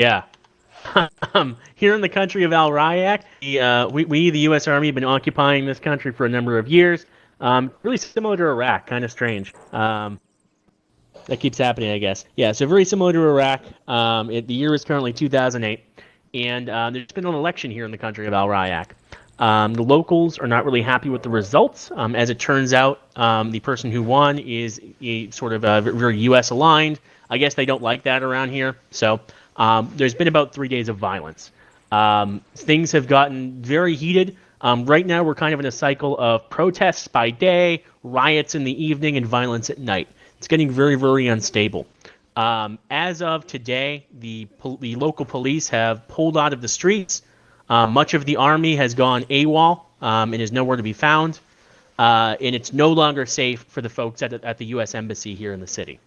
Yeah. Here in the country of Al Ryak, we, the U.S. Army, have been occupying this country for a number of years. Really similar to Iraq, kind of strange. That keeps happening, I guess. Yeah, so very similar to Iraq. The year is currently 2008, and there's been an election here in the country of Al Ryak. The locals are not really happy with the results. As it turns out, the person who won is sort of very U.S. aligned. I guess they don't like that around here. So there's been about 3 days of violence. Things have gotten very heated. Right now, we're kind of in a cycle of protests by day, riots in the evening, and violence at night. It's getting very, very unstable. As of today, the local police have pulled out of the streets. Much of the army has gone AWOL and is nowhere to be found. And it's no longer safe for the folks at the U.S. Embassy here in the city.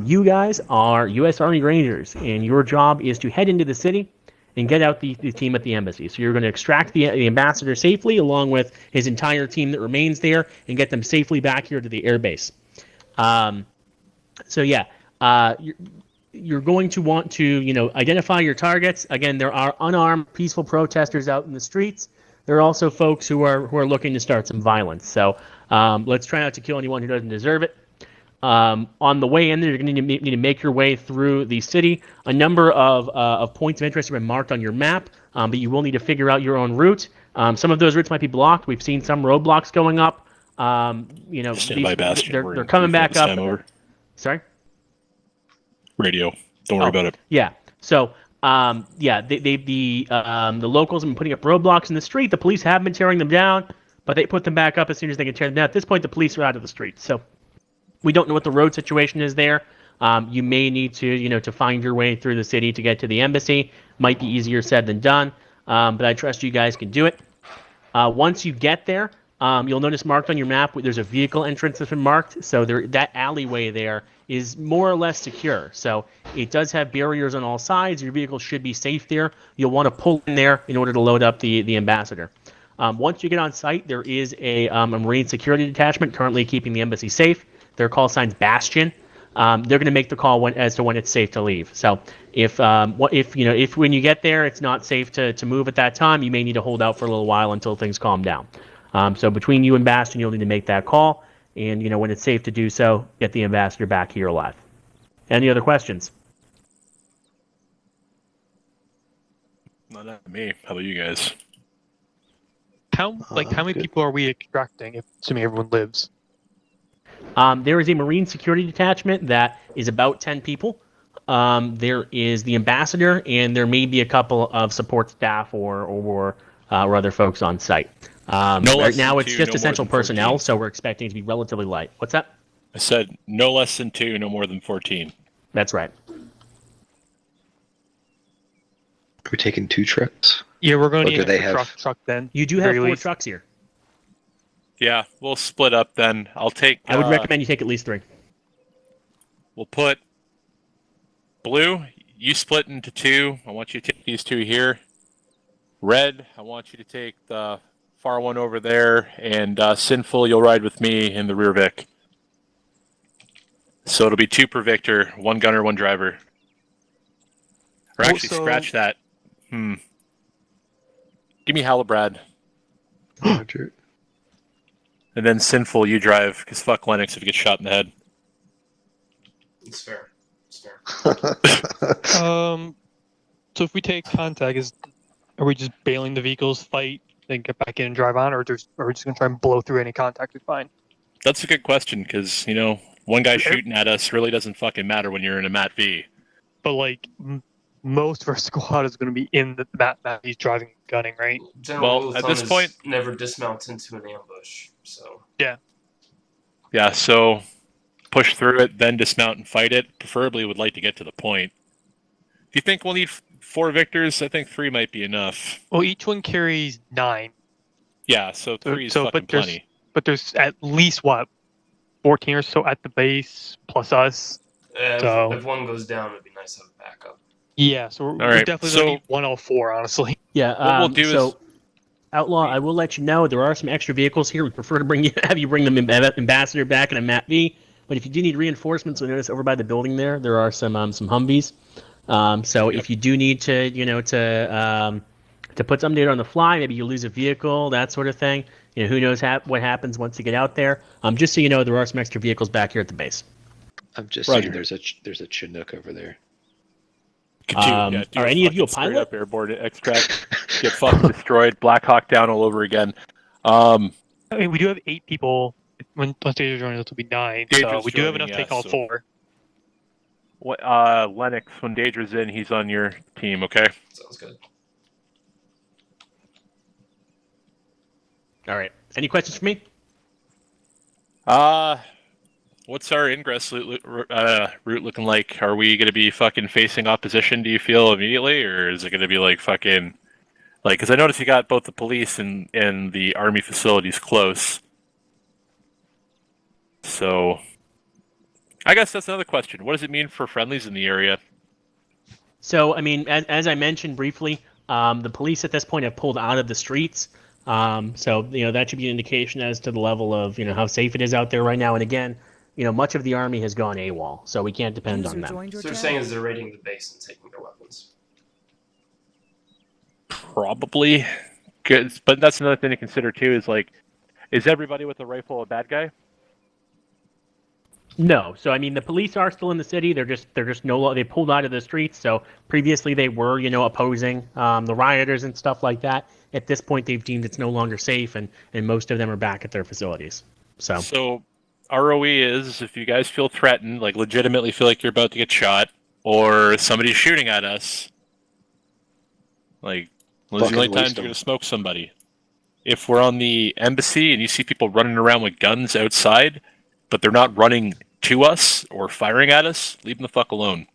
You guys are U.S. Army Rangers, and your job is to head into the city and get out the team at the embassy. So you're going to extract the ambassador safely, along with his entire team that remains there, and get them safely back here to the airbase. You're going to want to, identify your targets. Again, there are unarmed, peaceful protesters out in the streets. There are also folks who are looking to start some violence. So let's try not to kill anyone who doesn't deserve it. On the way in there, you're going to need to make your way through the city. A number of points of interest have been marked on your map, but you will need to figure out your own route. Some of those routes might be blocked. We've seen some roadblocks going up. Standby Bastion. They're coming back up. Over. Sorry? Radio. Don't worry about it. Yeah. So, the locals have been putting up roadblocks in the street. The police have been tearing them down, but they put them back up as soon as they can tear them down. At this point, the police are out of the street. So we don't know what the road situation is there. You may need to find your way through the city to get to the embassy. Might be easier said than done, but I trust you guys can do it. Once you get there, you'll notice marked on your map there's a vehicle entrance that's been marked. So that alleyway there is more or less secure. So it does have barriers on all sides. Your vehicle should be safe there. You'll want to pull in there in order to load up the ambassador. Once you get on site, there is a Marine security detachment currently keeping the embassy safe. Their call sign's Bastion. They're going to make the call as to when it's safe to leave. So if when you get there it's not safe to move at that time, you may need to hold out for a little while until things calm down. So between you and Bastion, you'll need to make that call, and when it's safe to do so, get the ambassador back here alive. Any other questions? Not me. How about you guys? How many people are we extracting, assuming everyone lives? There is a Marine security detachment that is about 10 people. There is the ambassador, and there may be a couple of support staff or other folks on site. Right now, it's just essential personnel, so we're expecting it to be relatively light. What's that? I said no less than 2, no more than 14. That's right. Are we taking 2 trucks? Yeah, we're going to Or need a truck then. You do have 4 trucks here. Yeah, we'll split up then. I'll take... I would recommend you take at least 3. We'll put... Blue, you split into 2. I want you to take these 2 here. Red, I want you to take the far one over there. And Sinful, you'll ride with me in the rear Vic. So it'll be 2 per Victor, 1 gunner, 1 driver. Or actually, scratch that. Give me Halibrad. Roger. And then Sinful, you drive, because fuck Lennox if you get shot in the head. It's fair. So if we take contact, are we just bailing the vehicles, fight, then get back in and drive on, or are we just going to try and blow through any contact we find? That's a good question, because, one guy shooting at us really doesn't fucking matter when you're in a Mat V. But, most of our squad is going to be in the Mat V's driving and gunning, right? General at this point, never dismount into an ambush, so... Yeah, so push through it, then dismount and fight it. Preferably would like to get to the point. Do you think we'll need 4 Victors? I think 3 might be enough. Well, each one carries 9. Yeah, so 3 is fucking plenty. But there's at least, 14 or so at the base, plus us. If one goes down, it'd be nice to have a backup. Yeah, so we're definitely going to need 104, honestly. Yeah, what we'll do is... Outlaw, I will let you know there are some extra vehicles here. We prefer to have you bring the ambassador back in a Mat V. But if you do need reinforcements, you'll notice over by the building there are some Humvees. So Yep. if you do need to, to put something on the fly, maybe you lose a vehicle, that sort of thing. Who knows what happens once you get out there. Just so you know, there are some extra vehicles back here at the base. I'm just Roger. saying there's a Chinook over there. Do Are a any of you a fucking straight pilot? up airborne extract. Get fucking destroyed. Black Hawk down all over again. I mean, we do have 8 people. Once Deidre joins us, will be 9. So Deidre's we do have joining, enough to yeah, take all so- 4. Lennox, when Daedra's in, he's on your team, okay? Sounds good. All right. Any questions for me? What's our ingress route looking like? Are we going to be fucking facing opposition, do you feel, immediately? Or is it going to be like fucking... Like, because I noticed you got both the police and the army facilities close. So, I guess that's another question. What does it mean for friendlies in the area? So, I mean, as I mentioned briefly, the police at this point have pulled out of the streets. So, that should be an indication as to the level of, how safe it is out there right now. And again, much of the army has gone AWOL, so we can't depend on them. So they're saying is they're raiding the base and taking their weapons. Probably. But that's another thing to consider, too, is like, is everybody with a rifle a bad guy? No. So, I mean, the police are still in the city. They're just they pulled out of the streets. So previously they were, opposing the rioters and stuff like that. At this point, they've deemed it's no longer safe, and most of them are back at their facilities. So ROE is, if you guys feel threatened, like legitimately feel like you're about to get shot, or somebody's shooting at us, like, those are the only times you're going to smoke somebody. If we're on the embassy and you see people running around with guns outside, but they're not running to us or firing at us, leave them the fuck alone.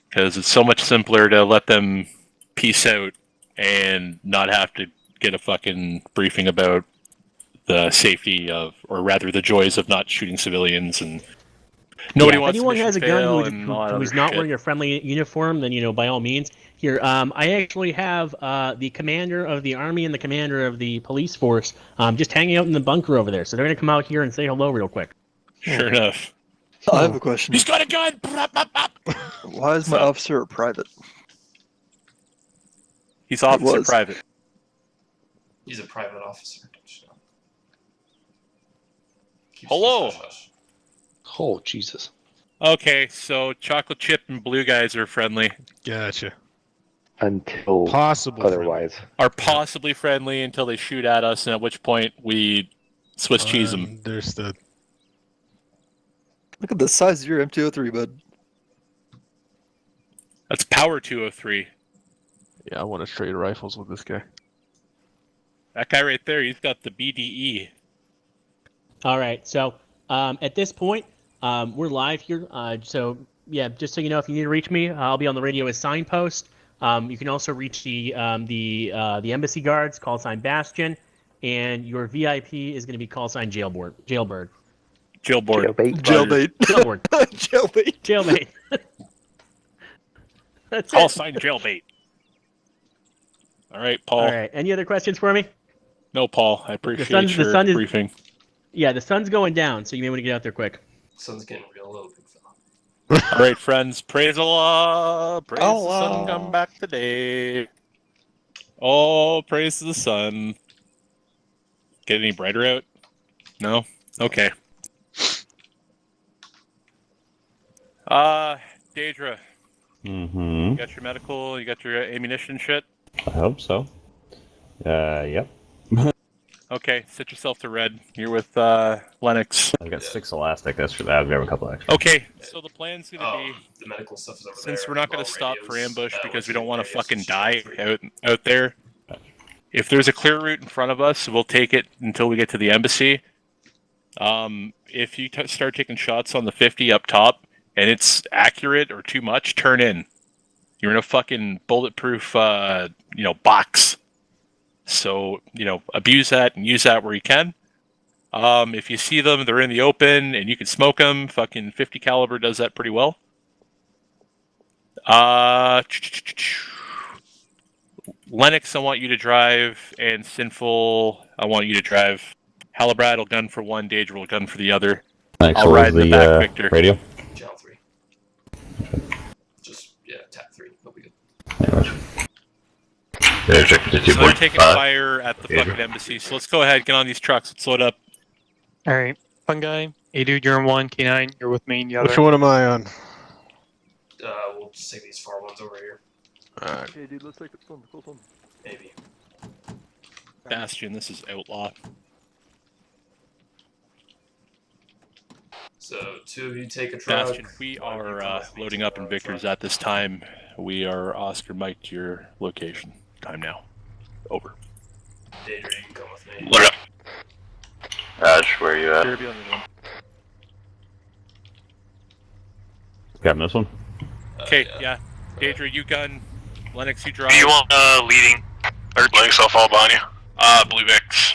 Because it's so much simpler to let them peace out and not have to get a fucking briefing about the safety of, or rather the joys of not shooting civilians, and nobody wants anyone to has a gun who who's not wearing a friendly uniform, then by all means. Here, I actually have the commander of the army and the commander of the police force just hanging out in the bunker over there. So they're gonna come out here and say hello real quick. Sure enough. I have a question. He's got a gun! Why is my So- officer a private? He's officer was. private. He's a private officer. Don't you know? Keeps Hello. hush, hush. Oh, Jesus. Okay, so chocolate chip and blue guys are friendly. Gotcha. Until Possible. otherwise. Are possibly friendly until they shoot at us, and at which point we Swiss cheese them. Understood. Look at the size of your M203, bud. That's power 203. Yeah, I want to trade rifles with this guy. That guy right there, he's got the BDE. All right. So at this point, we're live here. So yeah, just so you know, if you need to reach me, I'll be on the radio as Signpost. You can also reach the embassy guards, call sign Bastion, and your VIP is going to be call sign Jailbird. Jailboard. Jailbait. Jailbait. Jailbird. Jailbait. Jailbait. That's Call it. sign jailbait. All right, Paul. All right. Any other questions for me? No, Paul. I appreciate the your sun is- briefing. Yeah, the sun's going down, so you may want to get out there quick. Sun's getting real low, big fella. All right, friends. Praise Allah. Praise the Allah. sun come back today. Oh, praise the sun. Get any brighter out? No? Okay. Daedra, Mm-hmm. you got your medical, you got your ammunition shit? I hope so. Yep. Okay, set yourself to red. You're with Lennox. I've got 6 elastic. That's for that. I'll grab a couple extra. Okay, so the plan's gonna Oh, be, the medical stuff is over there. since we're not gonna all stop for radios, ambush because which we don't want to radios fucking should die go through. out there. If there's a clear route in front of us, we'll take it until we get to the embassy. If you start taking shots on the 50 up top and it's accurate or too much, turn in. You're in a fucking bulletproof, box. So, abuse that and use that where you can. If you see them, they're in the open and you can smoke them. Fucking 50 caliber does that pretty well. Lennox, I want you to drive, and Sinful, I want you to drive. Halibrad will gun for one, Daedra will gun for the other. Thanks. I'll What ride was in the back, Victor. radio? Channel 3. tree. He'll be good. So they're taking fire at the fucking embassy. So let's go ahead, get on these trucks. Let's load up. All right, fun guy. Hey, dude, you're in one. K9, you're with me in the other. Which one am I on? We'll just take these far ones over here. Alright. Hey, dude, let's take this one. Close one. Maybe. Bastion, this is Outlaw. So 2 of you take a truck. Bastion, we one of you are come with me loading to up in the Vickers truck. at this time. We are Oscar Mike to your location. Time now. Over. Daedra, you can come with me. Load up. Raj, where are you at? Kirby on the one. Got this one. Okay, yeah. Daedra, you gun. Lennox, you drive. Do you want leading? Or Lennox, I'll fall behind you. Blue Vicks.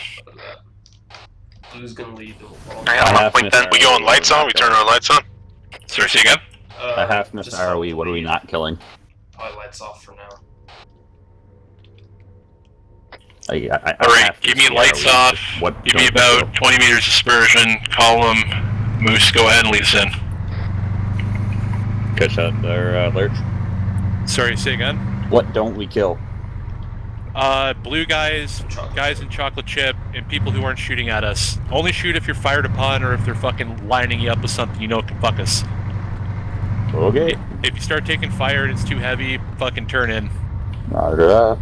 Blue's gonna lead the wall. Alright, I'm on point then. We going lights on? We turn our lights on? Sorry, say again? A half missed just ROE, what are we not killing? Probably lights off for now. Alright, give me lights off. Give me about 20 meters dispersion. Column. Moose, go ahead and lead us in. Catch that there, Lurch. Sorry, say again? What don't we kill? Blue guys, guys in chocolate chip, and people who aren't shooting at us. Only shoot if you're fired upon or if they're fucking lining you up with something you know can fuck us. Okay. If you start taking fire and it's too heavy, fucking turn in. Roger that.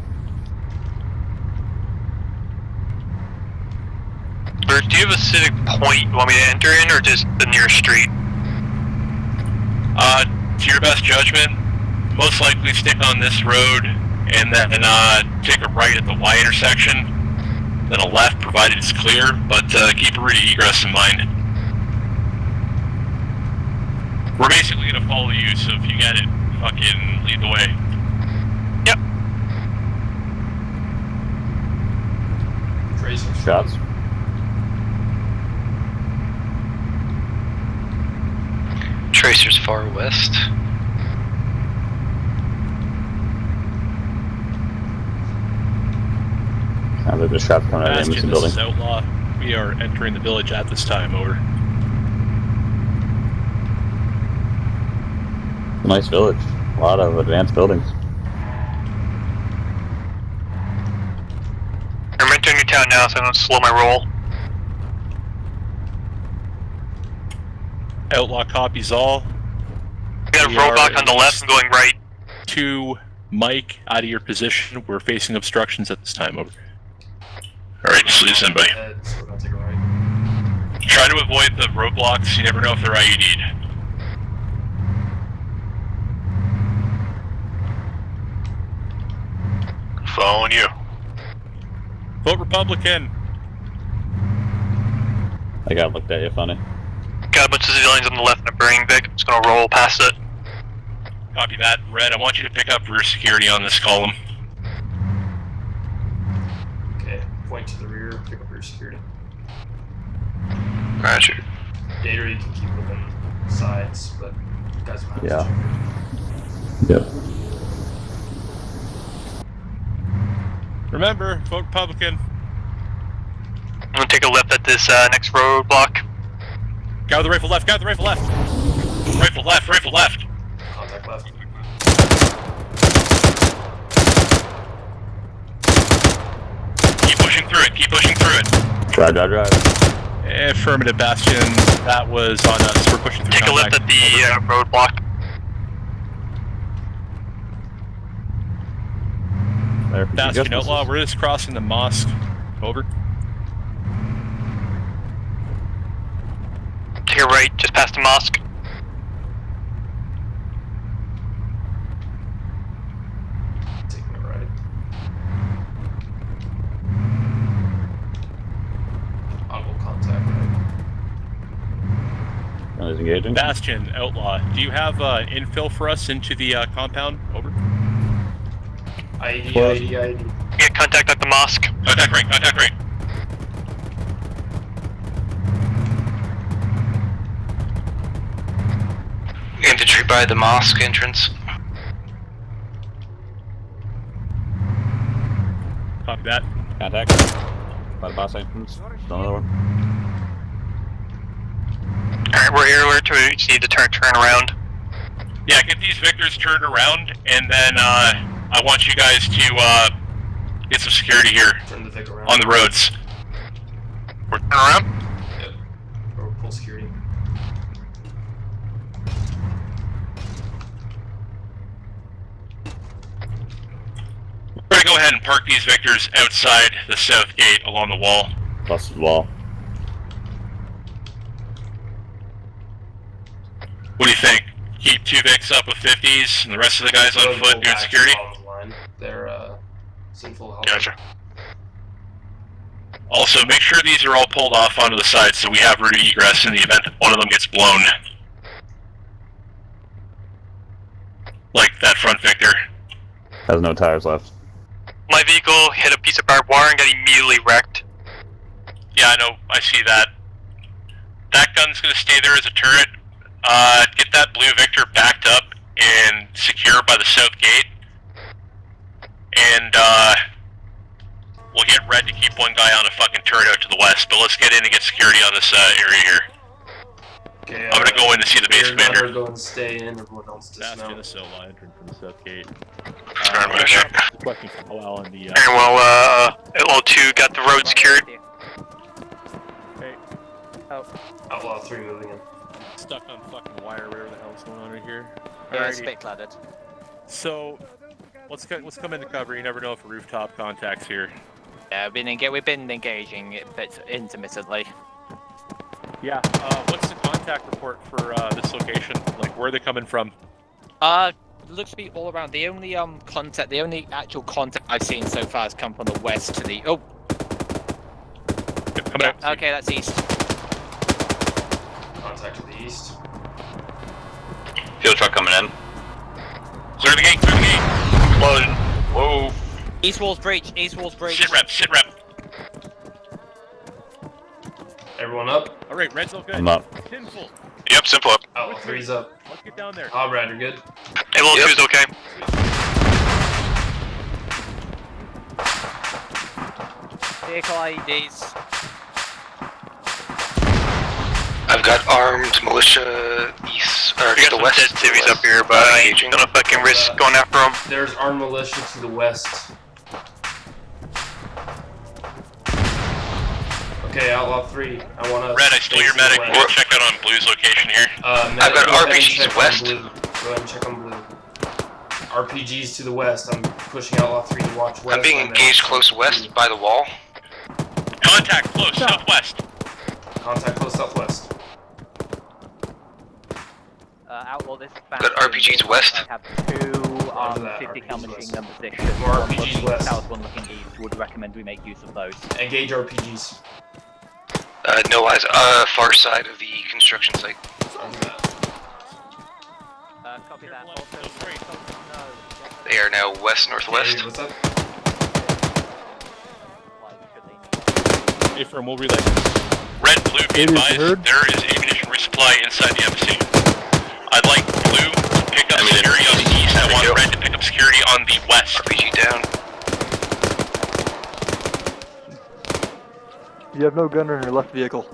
Bert, do you have a civic point you want me to enter in, or just the nearest street? To your best judgment, most likely stick on this road, and then take a right at the Y intersection, then a left provided it's clear, but keep a route egress in mind. We're basically gonna follow you, so if you get it, fucking lead the way. Yep. Tracer. Shots. Tracer's far west. Sounds like the shots coming out of the Bastion, embassy this building. is Outlaw. We are entering the village at this time, over. Nice village. A lot of advanced buildings. I'm entering your town now, so I'm gonna slow my roll. Outlaw copies all. We got a We roadblock are on the left and going right. To Mike, out of your position. We're facing obstructions at this time, over. Alright, just leave in, buddy. Ahead, so we're gonna take a right. Try to avoid the roadblocks, you never know if they're all you need. Following you. Vote Republican. I got looked at you funny. Got a bunch of civilians on the left and a burning Vic. I'm just gonna roll past it. Copy that. Red, I want you to pick up rear security on this column. Okay, point to the rear, pick up your security. Roger. Daedra, you can keep looking sides, but you guys might have to Yeah. check Yep. Remember, vote Republican. I'm gonna take a left at this next roadblock. Guy with the rifle left, guy with the rifle left. Rifle left, rifle left. it. Contact left. Keep pushing through it, keep pushing through it. Drive, drive, drive. Affirmative, Bastion. That was on us. We're pushing through Take a left contact. at the roadblock. There, Bastion Outlaw, we're just crossing the mosque. Over. Take a right, just past the mosque. Taking it right. Uncle contact right. Is engaging. Bastion Outlaw, do you have infill for us into the compound? Over. IED, Well- IED, IED. Get contact at the mosque. Contact right, contact right. Infantry by the mosque entrance. Copy that. Contact. By the boss entrance. Another one. Alright, we're here alert, we just need to turn around. Yeah, get these Victors turned around, and then I want you guys to get some security here Turn the Vic around. on the roads. We're turning around? Yep. Or pull security. We're gonna go ahead and park these Victors outside the south gate along the wall. Busted wall. What do you think? Keep 2 Vics up with 50s, and the rest of the guys on Those foot go doing back to security? Tom's line. They're sinful help. Gotcha. Also, make sure these are all pulled off onto the side so we have route of egress in the event that one of them gets blown. Like that front Victor. Has no tires left. My vehicle hit a piece of barbed wire and got immediately wrecked. Yeah, I know, I see that. That gun's gonna stay there as a turret. Get that blue Victor backed up and secure by the south gate. And, we'll get red to keep one guy on a fucking turret out to the west, but let's get in and get security on this, area here. Okay, I'm gonna go in to see the base commander. Go and stay in. Everyone else dismount. the SOLA entrance from the south gate. Very well, L2 got the road secured. Outlaw 3 moving in. Stuck on fucking wire, whatever the hell's going on right here. Yeah, Alrighty. it's a bit cluttered. So, let's come into cover. You never know if a rooftop contact's here. Yeah, we've been engaging it bit intermittently. Yeah. What's the contact report for this location? Like, where are they coming from? Looks to be all around. The only actual contact I've seen so far has come from the west to the. Oh. Yep, coming out. Okay, that's east. Contact to the east. Field truck coming in. Clear the gate, clear the gate. Explosion. Whoa. East wall's breach. East wall's breach. Sit rep, sit rep. Everyone up? Alright, red's all good. I'm up. Sinful. Yep, simple up. Outlaw 3's up. Let's get down there. Brad, you're good? Hey, L2's okay. Vehicle IEDs. I've got armed militia east, or We got to the some west. dead civvies up here, but I ain't gonna fucking risk going after them. There's armed militia to the west. Okay, Outlaw 3. I wanna. Red, I stole your medic. We'll check out on Blue's location here. I've got RPGs west. Go ahead and check on blue. RPGs to the west. I'm pushing Outlaw 3 to watch west. I'm being engaged close west by the wall. Contact close, southwest. Contact close southwest. Outlaw this. Got RPGs west. I have 2 Roger that, 50 cal RPGs machine west. gun positions. More One RPGs looking west. south, one looking east. Would recommend we make use of those. Engage RPGs. No eyes. Far side of the construction site. Roger that. Copy that. Also, no. They are now west northwest. Hey, what's up? Hey, firm, we'll relay. Red, blue, be advised, there is ammunition resupply inside the embassy. I'd like blue to pick up security on the east. I want red to pick up security on the west. RPG down. You have no gunner in your left vehicle.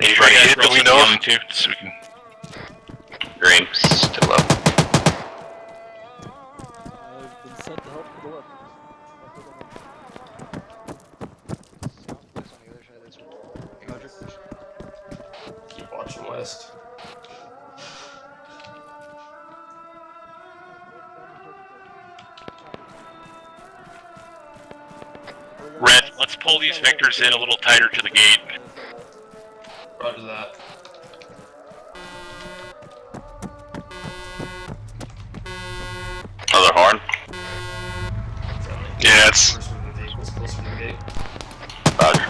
Are you ready to hit that we know of? Too, so we can... Green. Still up. I've been sent to help for the left. Keep watching west. Red, let's pull these Victors in a little tighter to the gate. Roger that. Another horn. Friendly. Yeah, it's... First moving vehicles closer to the gate. Roger.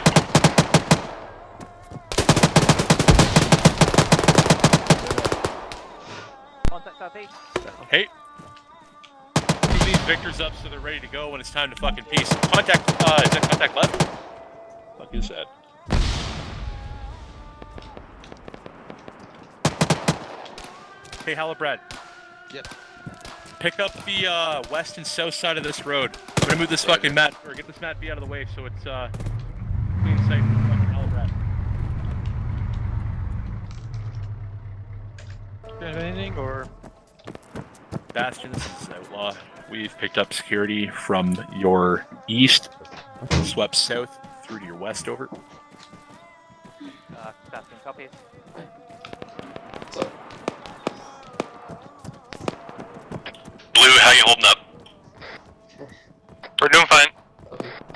Contact southeast. Hey. Keep these Victors up so they're ready to go when it's time to fucking peace. Contact, is that contact left? Fuck is that? Hey, Brad. Yep. Pick up the west and south side of this road. I'm gonna move this fucking mat, or get this mat B out of the way so it's clean sight for fucking Brad. Do you have anything, or? Bastion, this is Outlaw. We've picked up security from your east, swept south through to your west over. Bastion copies. Blue, how you holding up? We're doing fine.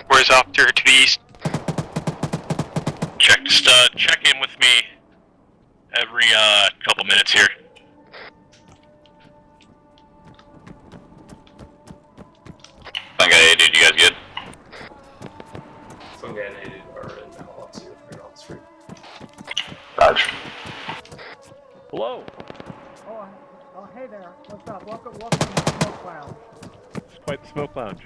Where's off to the east? Just check in with me every couple minutes here. Fungi, dude, you guys good? Fungi and Aided are in the hall too. They're on the street. Roger. Hello. Oh, hey there. What's up? Welcome to the Smoke Lounge. It's quite the smoke lounge.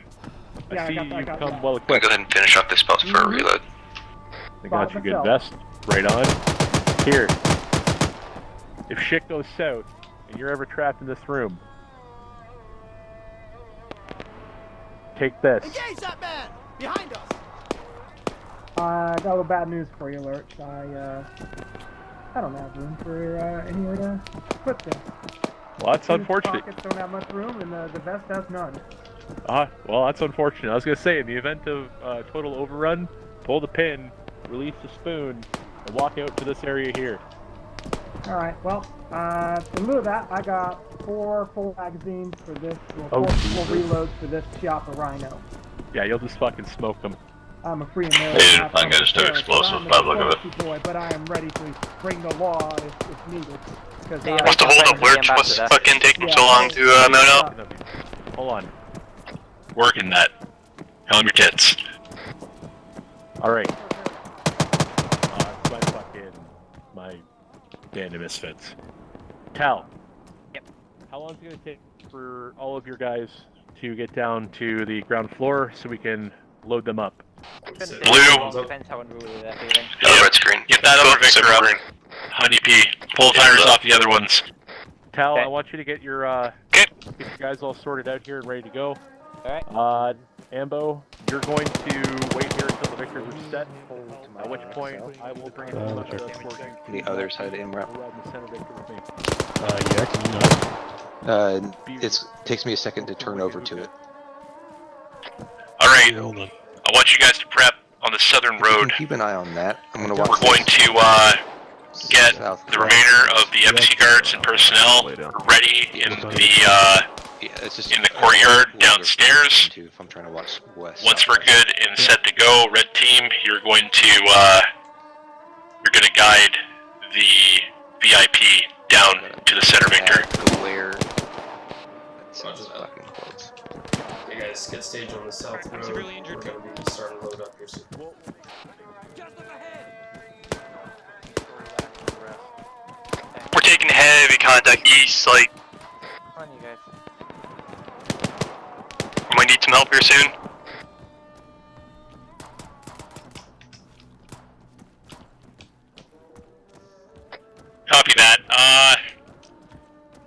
Yeah, I see I you've got come that. well I'm gonna equipped. go ahead and finish off this post for a reload. They got your good myself. vest. Right on. Here. If shit goes south and you're ever trapped in this room, take this. Engage that man! Behind us! I got a little bad news for you, Lurch. I don't have room for anywhere to put this. Well, that's The unfortunate. pockets don't have much room, and the vest has none. Well, that's unfortunate. I was gonna say, in the event of total overrun, pull the pin, release the spoon, and walk out to this area here. Alright, well, in lieu of that, I got 4 full magazines for this, Oh, 4 full Jesus. reloads for this Chiappa Rhino. Yeah, you'll just fucking smoke them. I'm a free American. Hey, not I'm gonna from start Paris, explosives but by I'm the a look of it. quality boy, but I am ready to bring the law if needed. Because What's the hold up, Lurch? What's fucking taking so long to mount up? Hold on. Working that. Helm your tits. Alright. It's my band of misfits. Cal. Yep. How long is it going to take for all of your guys to get down to the ground floor so we can load them up? Blue. Depends how unruly they're feeling. Got a red screen. Get that other Victor up. Honey P. Pull the tires off the other ones. Cal, Okay. I want you to get your get you guys all sorted out here and ready to go. Alright. Ambo, you're going to wait here until the victors are set. At which point I will bring in the The other side of ArmA. Yeah, can you not? It takes me a second to turn over to it. Alright. Hold on. I want you guys to prep on the southern road. Keep an eye on that. I'm gonna watch. We're going to get the remainder of the embassy guards and personnel ready in the courtyard downstairs. If I'm trying to watch west. Once we're good and set to go, red team, you're going to guide the VIP down to the center Victor. Glare. That sounds fucking close. Hey guys, get staged on the south road. severely injured. We're gonna be starting to load up here soon. We're taking heavy contact east, like, Come on, you guys. we might need some help here soon. Copy that.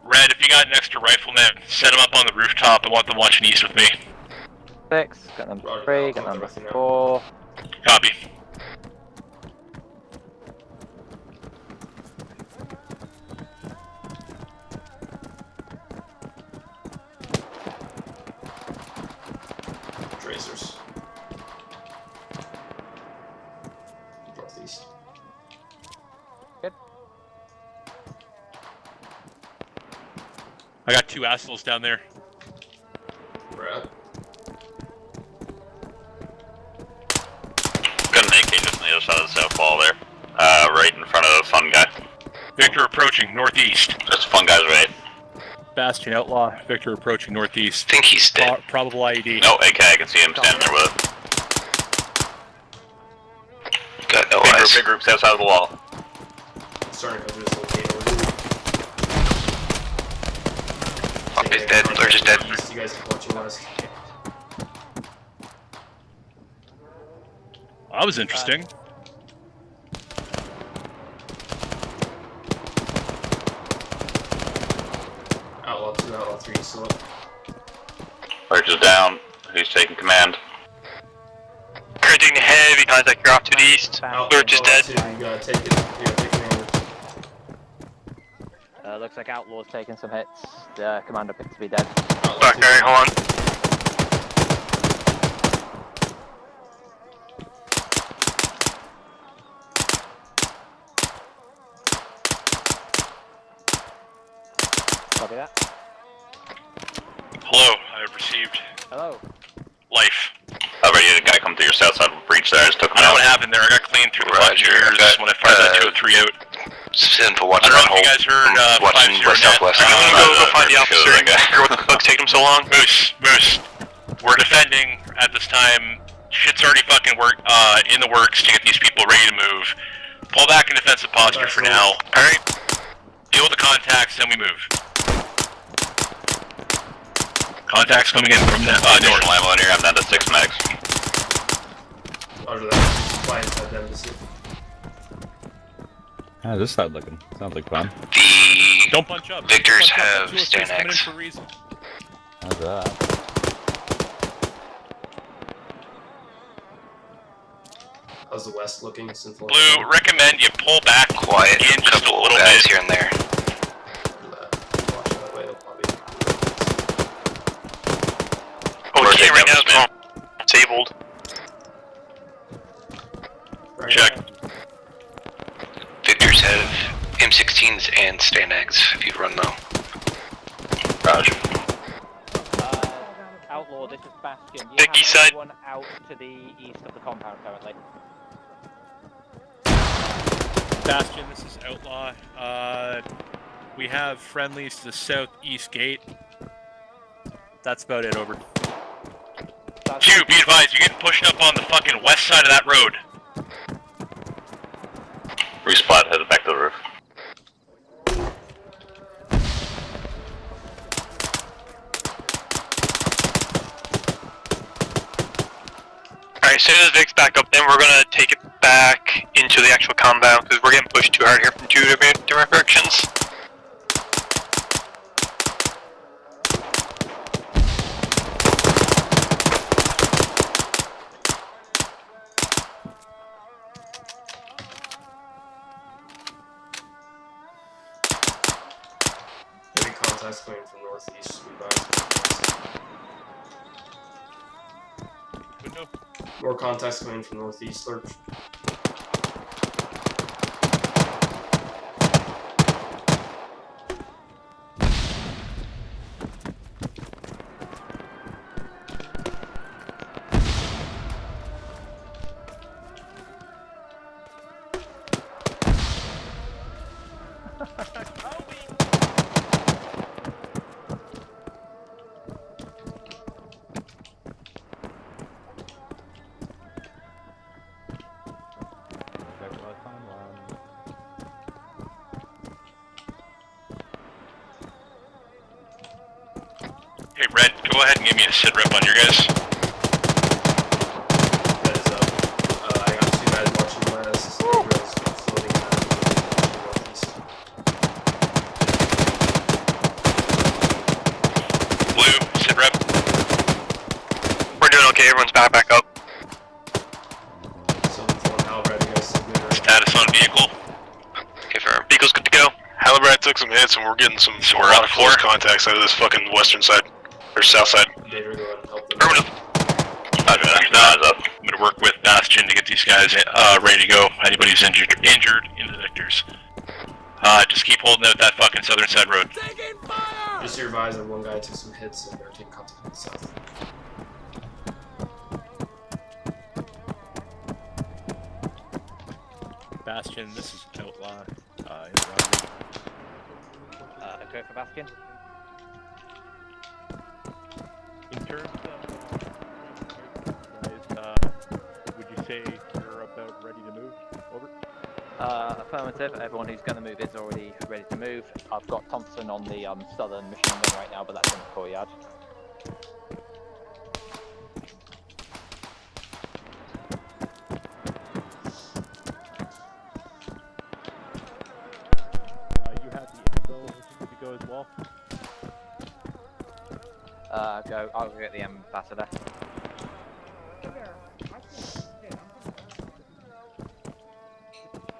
Red, if you got an extra rifleman, set them up on the rooftop. I want them watching east with me. 6, got number 3, got number 4. Copy. Tracers. Northeast. Good. I got 2 assholes down there. Brad. Got an AK just on the other side of the south wall there. Right in front of the fun guy. Victor approaching northeast. That's fun guy's right. Bastion Outlaw, Victor approaching northeast. I think he's dead. Probable IED. No, AK, I can see him standing there with it. Got no eyes. Big groups outside of the wall. Starting to come to this volcano. Fuck, he's dead. They're just dead. East, you guys can watch your west. That was interesting. Outlaw 2, Outlaw 3 still up. Lurch is down. Who's taking command? Current taking heavy contact. You're off to the east. Lurch is dead. 2, you gotta take it. You gotta take commander. Looks like Outlaw's taking some hits. The commander appears to be dead. Back, Barry, hold on. Copy that. Hello, I have received Hello. life. Already had a guy come through your south side breach there. I just took him I know out. what happened there. I got clean through the Roger, Rogers when I fired that 203 out. Send for I watching don't that know if hole. you guys heard Watching 50 west net. southwest. I'm gonna go find the officer and figure what the fuck's taking him so long. Moose, we're defending at this time. Shit's already fucking in the works to get these people ready to move. Pull back in defensive posture for now. Alright. Deal with the contacts, then we move. Contacts coming in from the north. Additional ammo in here. I'm down to 6 medics. Roger that. Fly inside the embassy. How does this side looking? Sounds like fun. The Don't punch up. Victors Punch up. have 203's stand coming in X. for a reason. How's that? How's the west looking? Since Blue, recommend you pull back Quiet. in just a Couple little guys bit. here and there. Watch that way. They'll probably. Oh, we Where's can't the right now. government? It's disabled. Right. Check. Victors have M16s and stand X if you run though. Roger. Outlaw, this is Bastion. Do you Big have east side. anyone out to the east of the compound currently? Bastion, this is Outlaw. We have friendlies to the southeast gate. That's about it, over. Q, be advised, you're getting pushed up on the fucking west side of that road. Resplat, headed back to the roof. Alright, as soon as Vic's back up, then we're gonna take it back into the actual compound because we're getting pushed too hard here from two different directions. Heavy contacts coming from northeast. Be advised. Window. More contacts coming from northeast. Lurch. Hey, Red, go ahead and give me a sit rep on your guys. That is up. I got 2 guys marching west. Girls floating out northeast. Blue, sit rep. We're doing okay, everyone's back up. 7-4 Halbrad, you guys still good? Or... Status on vehicle. Confirm. Vehicle's good to go. Halbrad took some hits and we're getting some So we're a lot on of the close floor? contacts out of this fucking western side. Or south side. Dater, go ahead and help them. Affirmative. Roger that. I'm gonna work with Bastion to get these guys ready to go. Anybody who's injured into the Victors. Just keep holding out that fucking southern side road. Just to advise that one guy took some hits and they're taking contact with the south. Bastion, this is Outlaw. Go for Bastion. In terms of guys, would you say you're about ready to move? Over. Affirmative. Everyone who's going to move is already ready to move. I've got Thompson on the southern machine gun right now, but that's in the courtyard. You have the info to go as well. I'll go get the ambassador.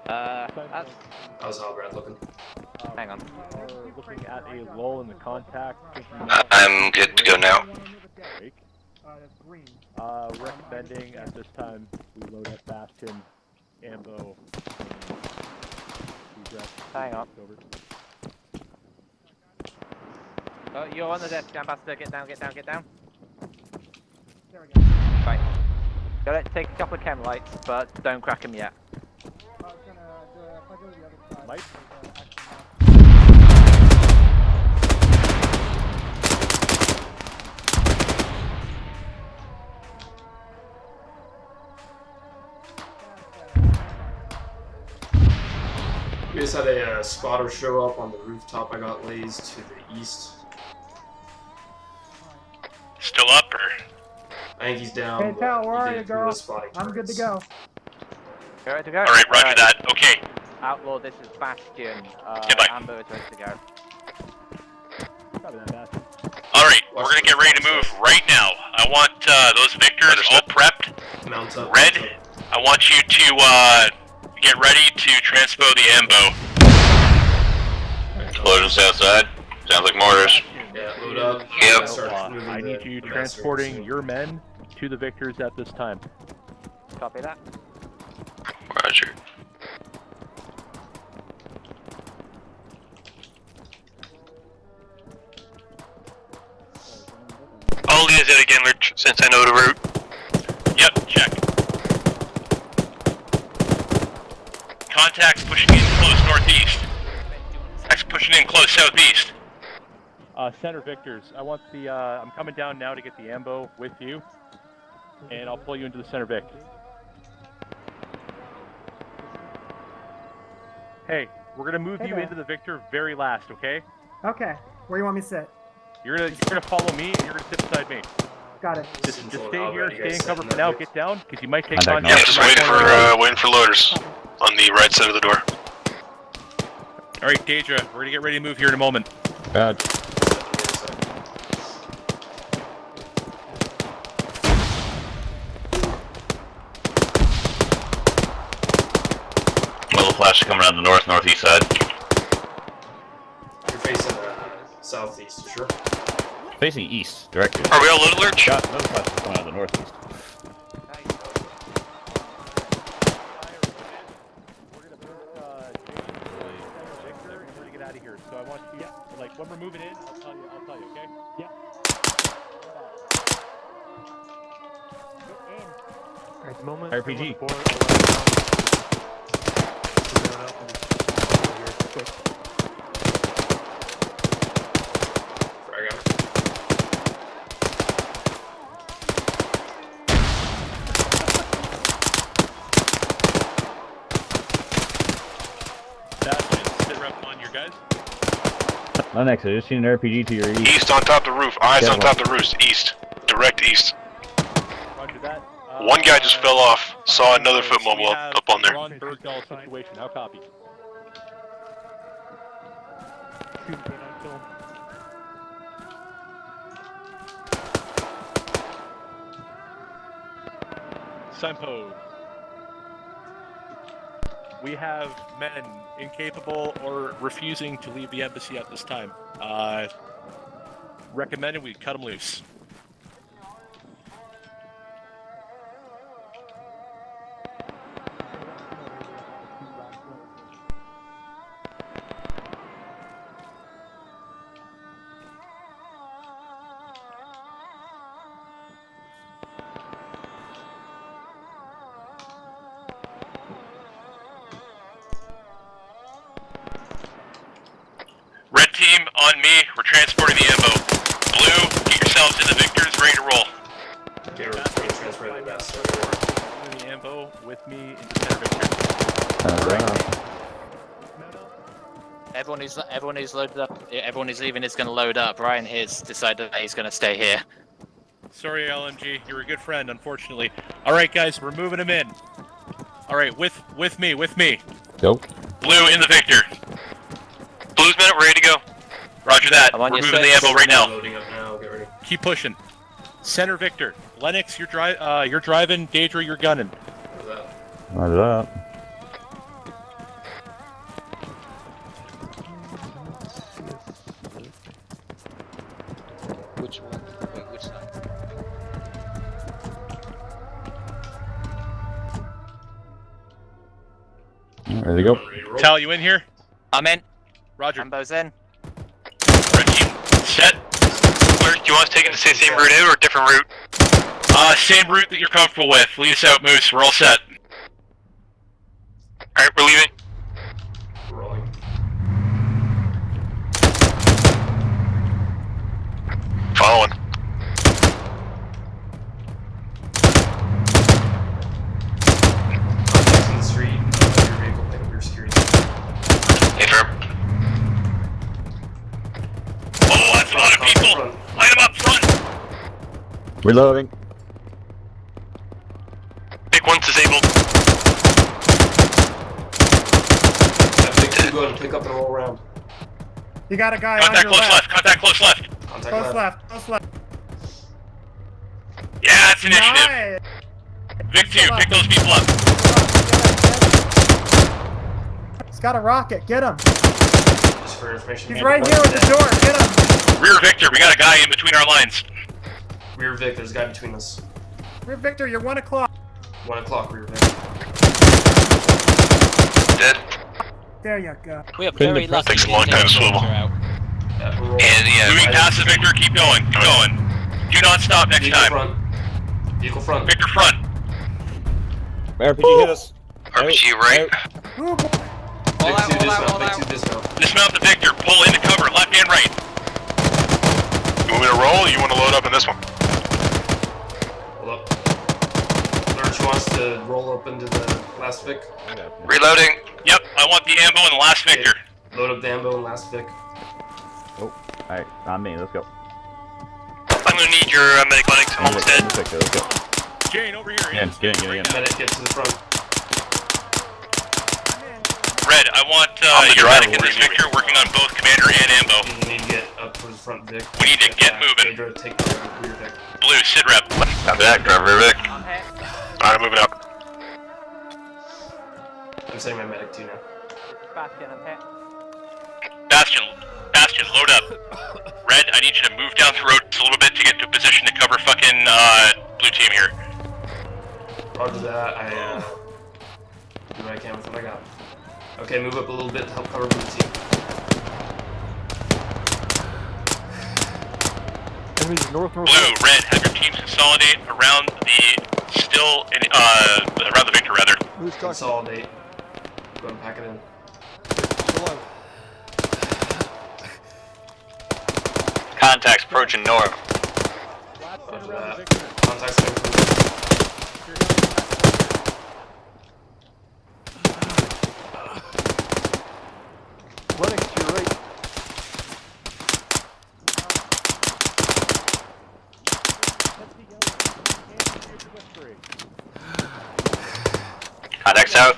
That's... How's Halbrad looking? Hang on. Looking at a lull in the contact. I'm good to go now. Recommending at this time we load up Bastion, Ambo. Hang on. Oh, you're on the desk, ambassador. Get down, get down, get down. There we go. Right. Gotta take a couple of chem lights, but don't crack them yet. I was gonna do it if I go to the other side. Light? We just had a spotter show up on the rooftop I got lazed to the east. Still up, or? I think he's down. Hey, Tal, where are he you, did through the girl? spotting I'm good to targets. go. You ready to go? Alright, roger that. Okay. Outlaw, this is Bastion. Amber is ready to go. Alright, we're gonna get ready to move right now. I want those victors all prepped. Mount up. Red, mount up. I want you to get ready to transpo the ambo. Explosions outside. Sounds like mortars. Yeah, load up. Yep. Start moving I need the you ambassador transporting soon. your men to the victors at this time. Copy that. Roger. I'll lead it again, Lurch, since I know the route. Yep, check. Contacts pushing in close northeast. Contacts pushing in close southeast. Center victors, I want the, I'm coming down now to get the ambo with you, and I'll pull you into the center vic. Hey, we're gonna move Hey you there. into the victor very last, okay? Okay. Where do you want me to sit? You're gonna follow me, and you're gonna sit beside me. Got it. Just stay here, You stay guys in cover setting for that now. vic? Get down, because you might take Contact contact. now. from Just right waiting for loaders on the right side of the door. Alright, Daedra, we're gonna get ready to move here in a moment. Bad. Muzzle flash coming out the northeast side. You're facing southeast, you sure? Facing east, directly. Are we all loaded, Lurch? Shot, muzzle flash is coming out the northeast. We're gonna get out of here. So I want you, like, when we're moving in, I'll tell you, okay? Yeah. At the moment, RPG. Frag out. Bastion, sit rep on your guys. My next, I just seen an RPG to your east. East on top of the roof. Eyes Yeah, on top of the roof. East. Direct east. Roger that. One guy just fell off. Saw another foot We mobile have up on there. Ron Bergdahl situation. How copy? Signpost. We have men incapable or refusing to leave the embassy at this time. Recommended we cut them loose. Red team, on me. We're transporting the ammo. Blue, get yourselves in the victors, ready to roll. Okay, we're going to transfer the ambassador. The ambo with me into center victor. Everyone who's loaded up, everyone who's leaving is going to load up. Ryan here's decided that he's going to stay here. Sorry, LMG. You're a good friend, unfortunately. All right, guys, we're moving them in. All right, with me. Go. Blue in the victor. Blues minute, ready to go. Roger that. I'm We're on your moving the six. ambo right now. Loading up now, get ready. Keep pushing. Center Victor. Lennox, you're driving. Daedra, you're gunning. Roger that. Which one? Wait, which side? Ready to go. Tal, you in here? I'm in. Roger. Ambo's in. Red team, set. Where do you want us taking the same route out or a different route? Same route that you're comfortable with. Lead us out, Moose. We're all set. Alright, we're leaving. Rolling. Following. Contacts in the street. Your vehicle, pick up your security. Hey, firm. Oh, that's a lot of people! Line them up front! Reloading. Big one's disabled. That big two, go ahead and pick up and roll around. You got a guy Contact on your close left. Contact close left. Contact Close left. left. Close left. Yeah, that's initiative. Nice. Vic 2, pick those people up. He's got a rocket. Get him. Just for information. He's right here with the door. Get him. Rear Victor, we got a guy in between our lines. Rear Vic, there's a guy between us. Rear Victor, you're 1 o'clock. 1 o'clock, rear Vic. Dead. There you go. We are very lucky. Takes a long time to swivel. Yeah, we're rolling. And yeah, moving past the Victor, keep going. Keep going. Do not stop next Vehicle time. front. Vehicle front. Victor front. RPG hit us. RPG right. Ooh, boy. Vic 2 dismount. Vic 2 dismount. Dismount the Victor. Pull into cover, left and right. You want me to roll, or you want to load up in this one? Hold up. Lurch wants to roll up into the last Vic. Reloading. Yep, I want the ammo and the last Victor. Load up the ammo and last Vic. Oh, alright, on me, let's go. I'm gonna need your medic clinics. I'm almost dead. Let's go. Jane, over here. Get in. Medic, get to the front. Red, I want your medic and this Victor working on both commander and ambo. You need to get up towards the front Vic. We need to get moving. Pedro, take the rear Vic. Blue, sit rep. Copy that, driver Vic. Alright, moving up. I'm setting my medic too now. Bastion, I'm hit. Bastion, load up. Red, I need you to move down the road just a little bit to get to a position to cover fucking blue team here. Roger that, I do what I can with what I got. Okay, move up a little bit to help cover blue team. Enemies north. Blue, red, have your teams consolidate around around the Victor rather. Consolidate. Go and pack it in. Contacts approaching north. Roger that. Contacts coming from Lennox to your right. Contact south.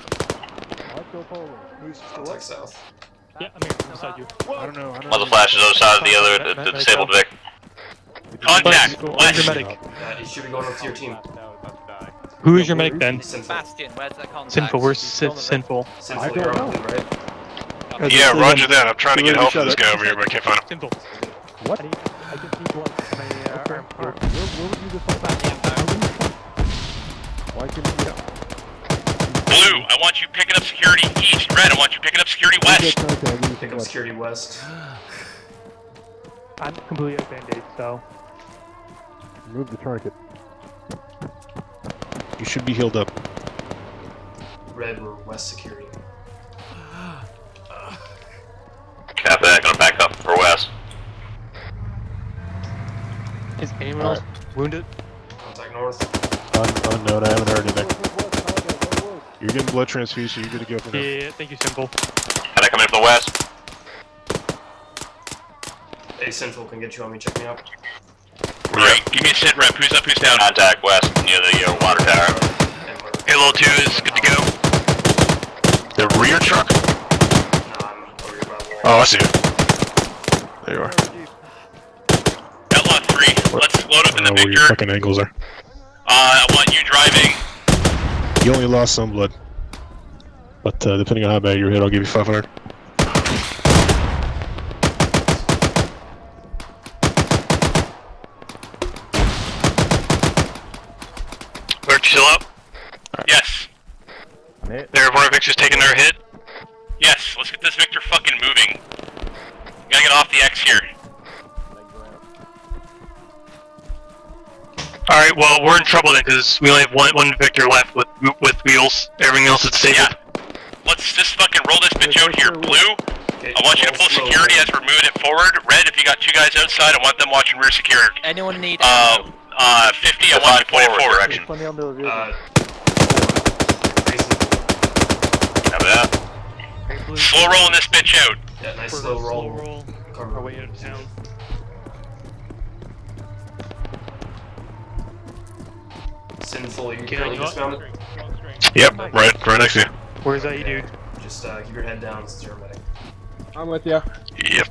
contact south. Yeah, I'm here beside you. I don't know. Muzzle flash is other side of the other, the disabled Vic. Contact! Where's your medic? He should be going up to your team. Who is your medic then? Sinful. Bastion, where's that contact? Sinful, where's Sinful? Sinful, you're up, right? Yeah, roger that. I'm trying to get help for this guy over here, but I can't find him. Sinful. What? I just need one. Where would you just like that? Why can you go? Blue, I want you picking up security east. Red, I want you picking up security west. Pick up security west. I'm completely out of band-aid, so... Move the tourniquet. You should be healed up. Red, we're west security. Copy that, gonna back up for west. Is anyone else wounded? Contact north. Unknown, I haven't heard anything. You're getting blood transfusion, so you're good to go for now. Yeah, thank you, Sinful. Can I come in from the west? Hey, Sinful can get you on me, check me out. Great, give me a sit rep. Who's up, who's down? Contact west near the water tower. Halo 2 is good to go. The rear truck? Nah, I'm over here by the wall. Oh, I see it. There you are. Outlaw 3, Victory. Let's load up in the Where your Victor. fucking angles are. I want you driving. You only lost some blood. But depending on how bad you're hit, I'll give you 500. Lurch, still up? Yes. There, one of Victor's taking their hit. Yes, let's get this Victor fucking moving. Gotta get off the X here. Alright, well, we're in trouble then, because we only have one Victor left with wheels. Everything else is disabled. Yeah. Let's just fucking roll this bitch out here. Blue, I want you to pull security as we're moving it forward. Red, if you got 2 guys outside, I want them watching rear security. Anyone need 50, I want you to point it forward. Direction. Plenty on the vehicle. Have that. Slow rolling this bitch out. Yeah, nice slow roll. Our way out of town. Sinful, you currently dismounted? Yep, right next to you. Where's that, you dude? Just keep your head down since you're medic. I'm with you. Yep.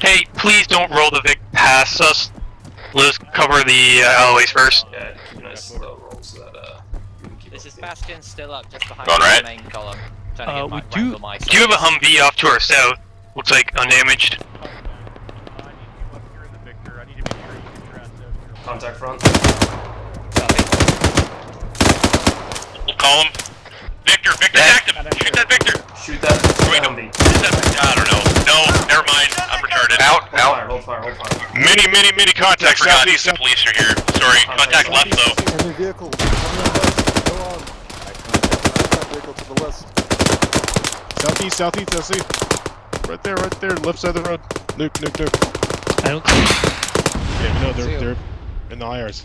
Hey, please don't roll the Vic past us. Let's cover the alleyways first. Yeah, keep a nice slow roll so that you can keep This is Bastion still up just behind Going the right? main column. Trying to get We my do. wrangle my Do you have a Humvee off to our south? Looks like undamaged. Contact front. Call him. Victor's active. Shoot that Victor. Shoot that Humvee. I don't know. No, never mind. I'm retarded. Hold fire. Mini contact I forgot southeast. the police are here. Sorry, contact left though. Enemy vehicle. Coming on west. Go on. Contact vehicle to the west. Southeast, I see. Right there, left side of the road. Nuke. I don't see. Yeah, no, they're in the IRs.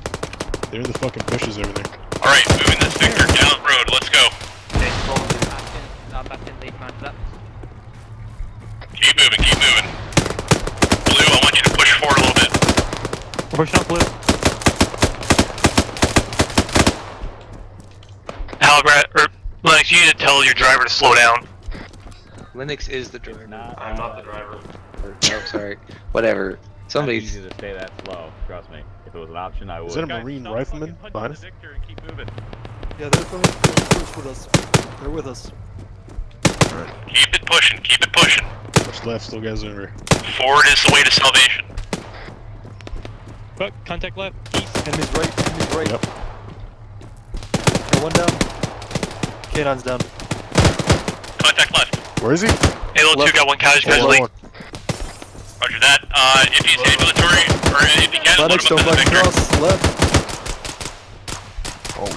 They're in the fucking bushes over there. Alright, moving this Victor down the road. Let's go. Bastion lead man to that. Keep moving. Blue, I want you to push forward a little bit. We're pushing up, Blue. Lennox, you need to tell your driver to slow down. Linux is the driver. I'm not the driver. No, sorry. Whatever. Somebody's. It's easy to stay that slow. Trust me. If it was an option, I would. Is that a Marine rifleman behind us? Yeah, they're coming with us. They're with us. Alright. Keep it pushing. Push left, still guys over. Forward is the way to salvation. But contact left. East. Enemy's right. Yep. Got one down. K9's down. Contact left. Where is he? Halo 2 got one casualty. Roger that. If he's ambulatory, or if he can, load Lennox, him up don't to the run Victor. across. Left.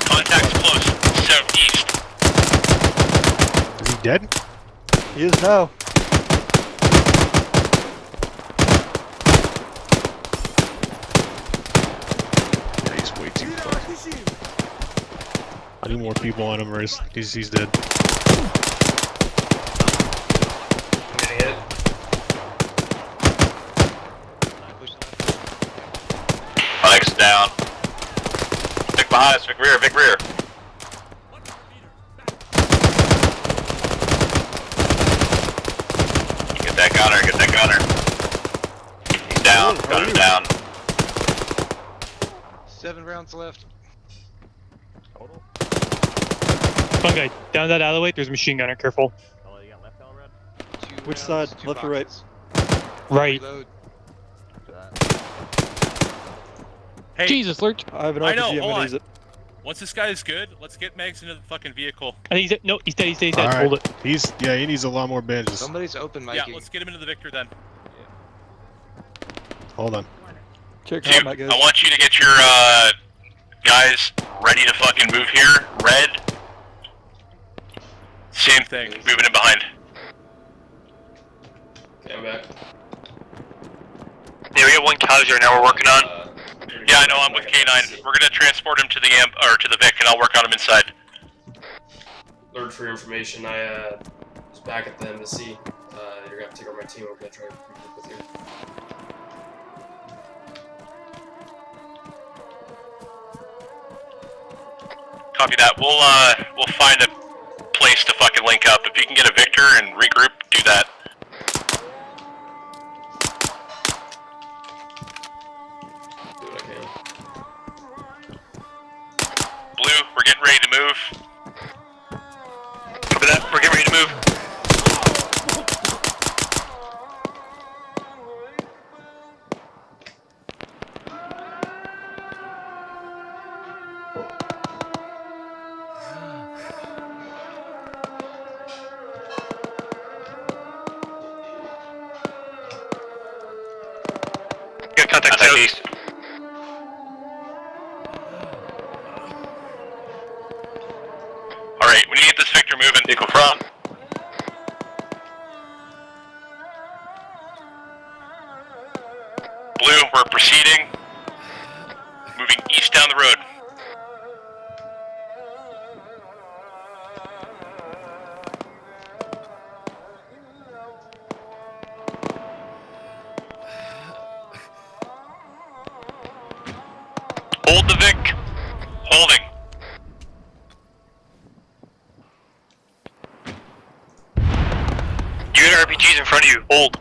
Contact's close. Southeast. Is he dead? He is now. Yeah, he's way too close. I need more people on him, or he's dead. I'm getting hit. Alex down. Vic behind us, Vic rear. Get that gunner. He's down, gunner's down. 7 rounds left. Fun guy. Down that alleyway, there's a machine gunner. Careful. Which side? Left or right? Right. Reload. Hey, Jesus, Lurch. I have an I RPG. know, I'm hold gonna on. use it. once this guy is good, let's get Megs into the fucking vehicle. I think he's dead. No, he's dead. He's dead. All Hold right. it. He needs a lot more bandages. Somebody's open mic. Yeah, let's get him into the Victor then. Hold on. Check Dude, combat, guys. I want you to get your guys ready to fucking move here. Red. Same thing. Moving in behind. Okay, I'm back. Yeah, we got one casualty right now we're working on. Yeah, I know. I'm with K9. We're gonna transport him to the to the Vic, and I'll work on him inside. Lord, for your information, I was back at the embassy. You're gonna have to take over my team. We're gonna try to regroup with you. Copy that. We'll find a place to fucking link up. If you can get a Victor and regroup, do that. Do what I can. Blue, we're getting ready to move. Copy that. We're getting ready to move. Got contact southeast. Alright, we need to get this Victor moving. Vehicle front. Blue, we're proceeding. Moving east down the road. Hold the Vic. Holding. You got RPGs in front of you. Hold.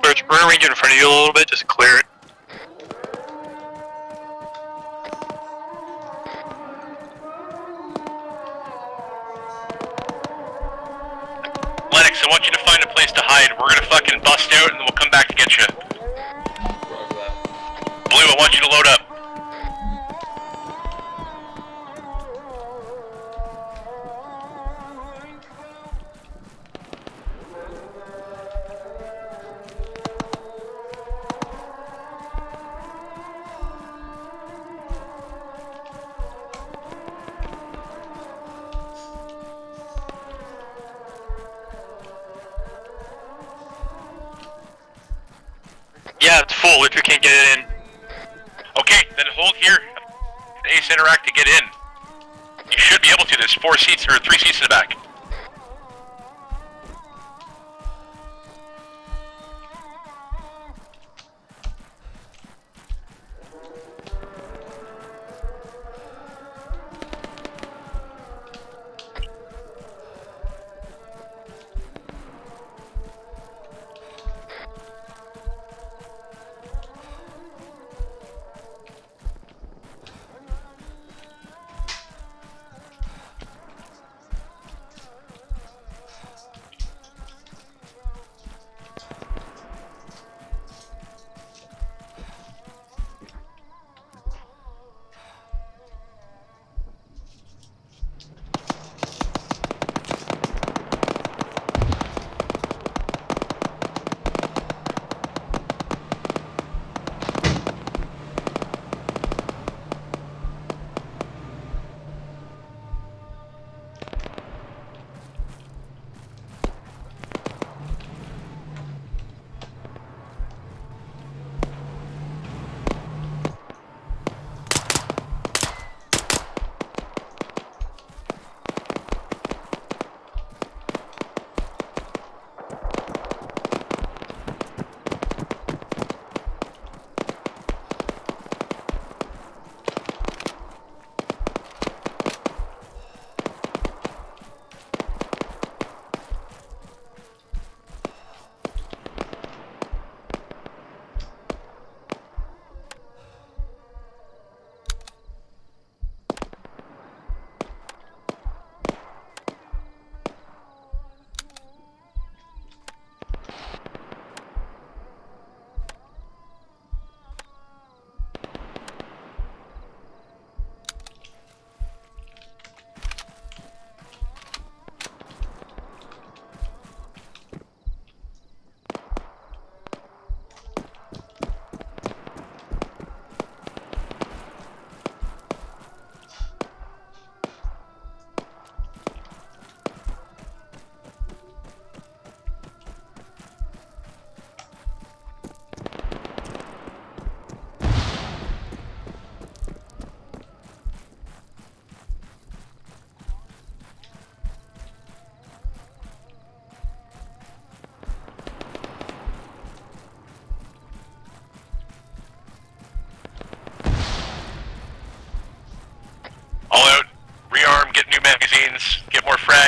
Birch, we're gonna range in front of you a little bit, just clear it. Lennox, I want you to find a place to hide. We're gonna fucking bust out and then we'll come back to get you. Blue, I want you to load up. Yeah, it's full if you can't get it in. Okay, then hold here. Ace Interact to get in. You should be able to. There's 4 seats or 3 seats in the back.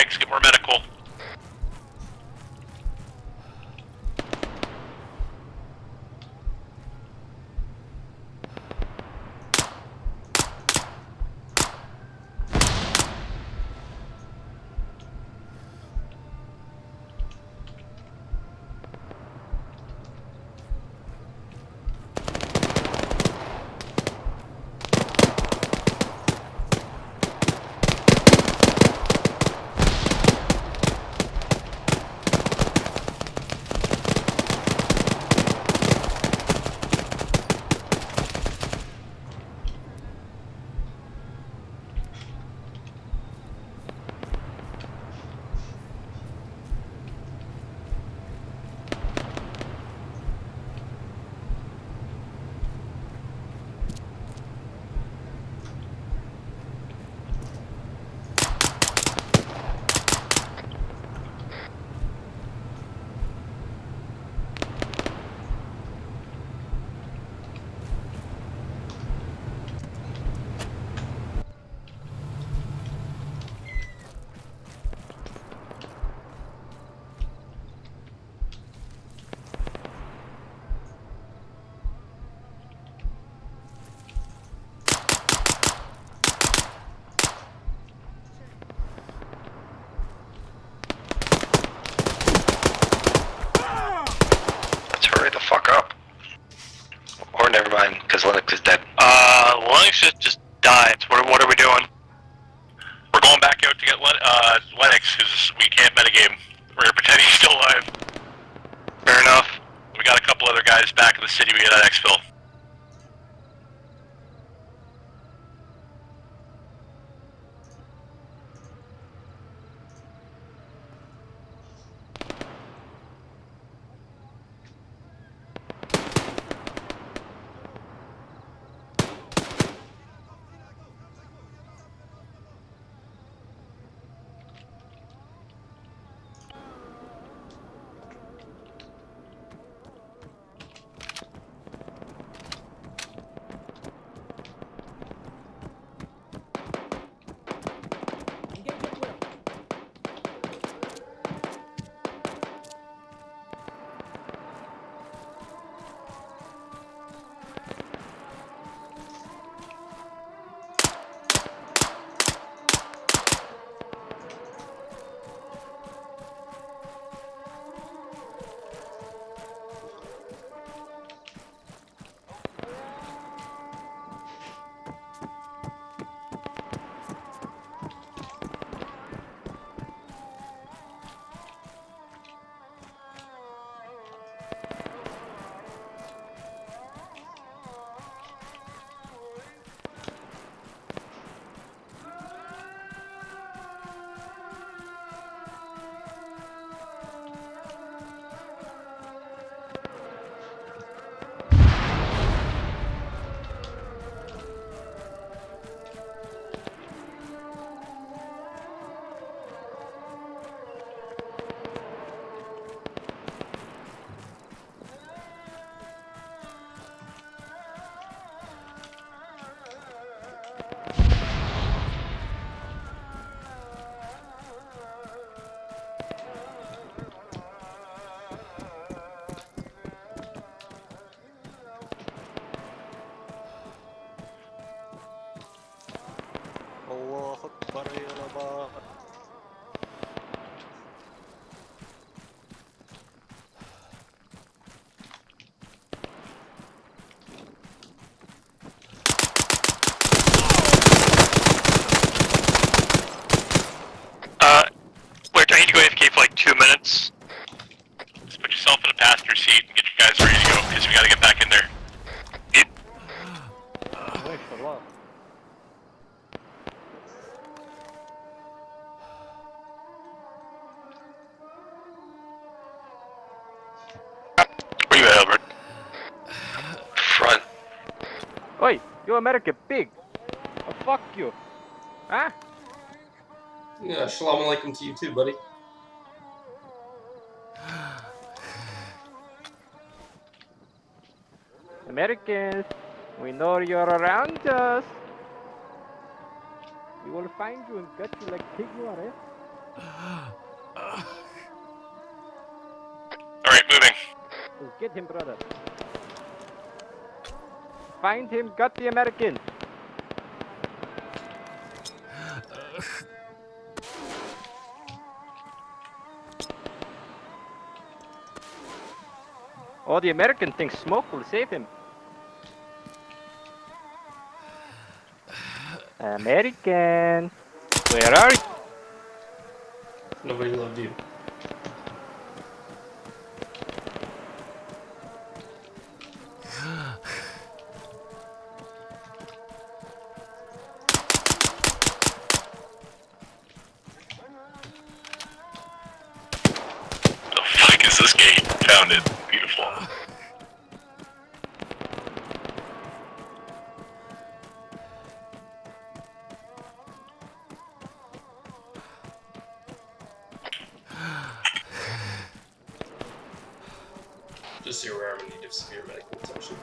Lennox, get more medical. Let's hurry the fuck up. Or never mind, because Lennox is dead. Lennox just died. What are we doing? We're going back out to get Lennox, because we can't metagame. We're gonna pretend he's still alive. Fair enough. We got a couple other guys back in the city we gotta exfil. Wait, I need to go AFK for like 2 minutes. Just put yourself in the passenger seat and get you guys ready to go, because we gotta get back in there. Where you at, Albert? Front. Oi, you American pig! Oh, fuck you! Huh? Yeah, shalom alaikum to you too, buddy. Americans, we know you're around us. We will find you and gut you like pig you are, eh? Alright, moving. Get him, brother. Find him, got the American. Oh, the American thinks smoke will save him. American, where are you? Nobody loved you. The fuck is this gate? Found it. Beautiful. Just so you're aware, I'm in need of severe medical attention.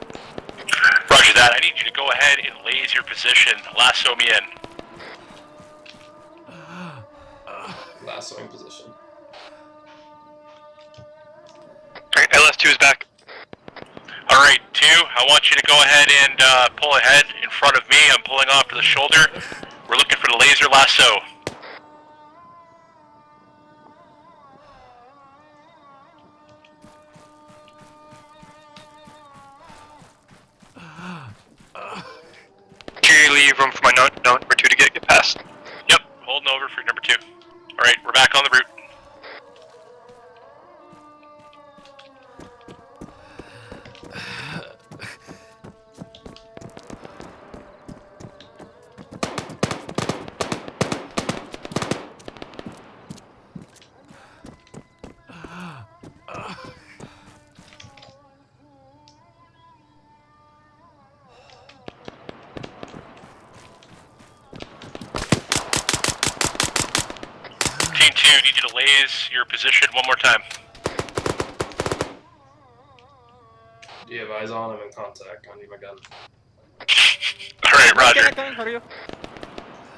Roger that. I need you to go ahead and laze your position. Lasso me in. Lassoing position. Alright, LS2 is back. Alright, 2, I want you to go ahead and pull ahead in front of me. I'm pulling off to the shoulder. We're looking for the laser lasso. Can you leave room for my number 2 to get past? Yep, holding over for number 2. Alright, we're back on the route. Team 2, need you to laze your position one more time. Do you have eyes on? I'm in contact. I need my gun. Alright, Roger. I'm coming for you.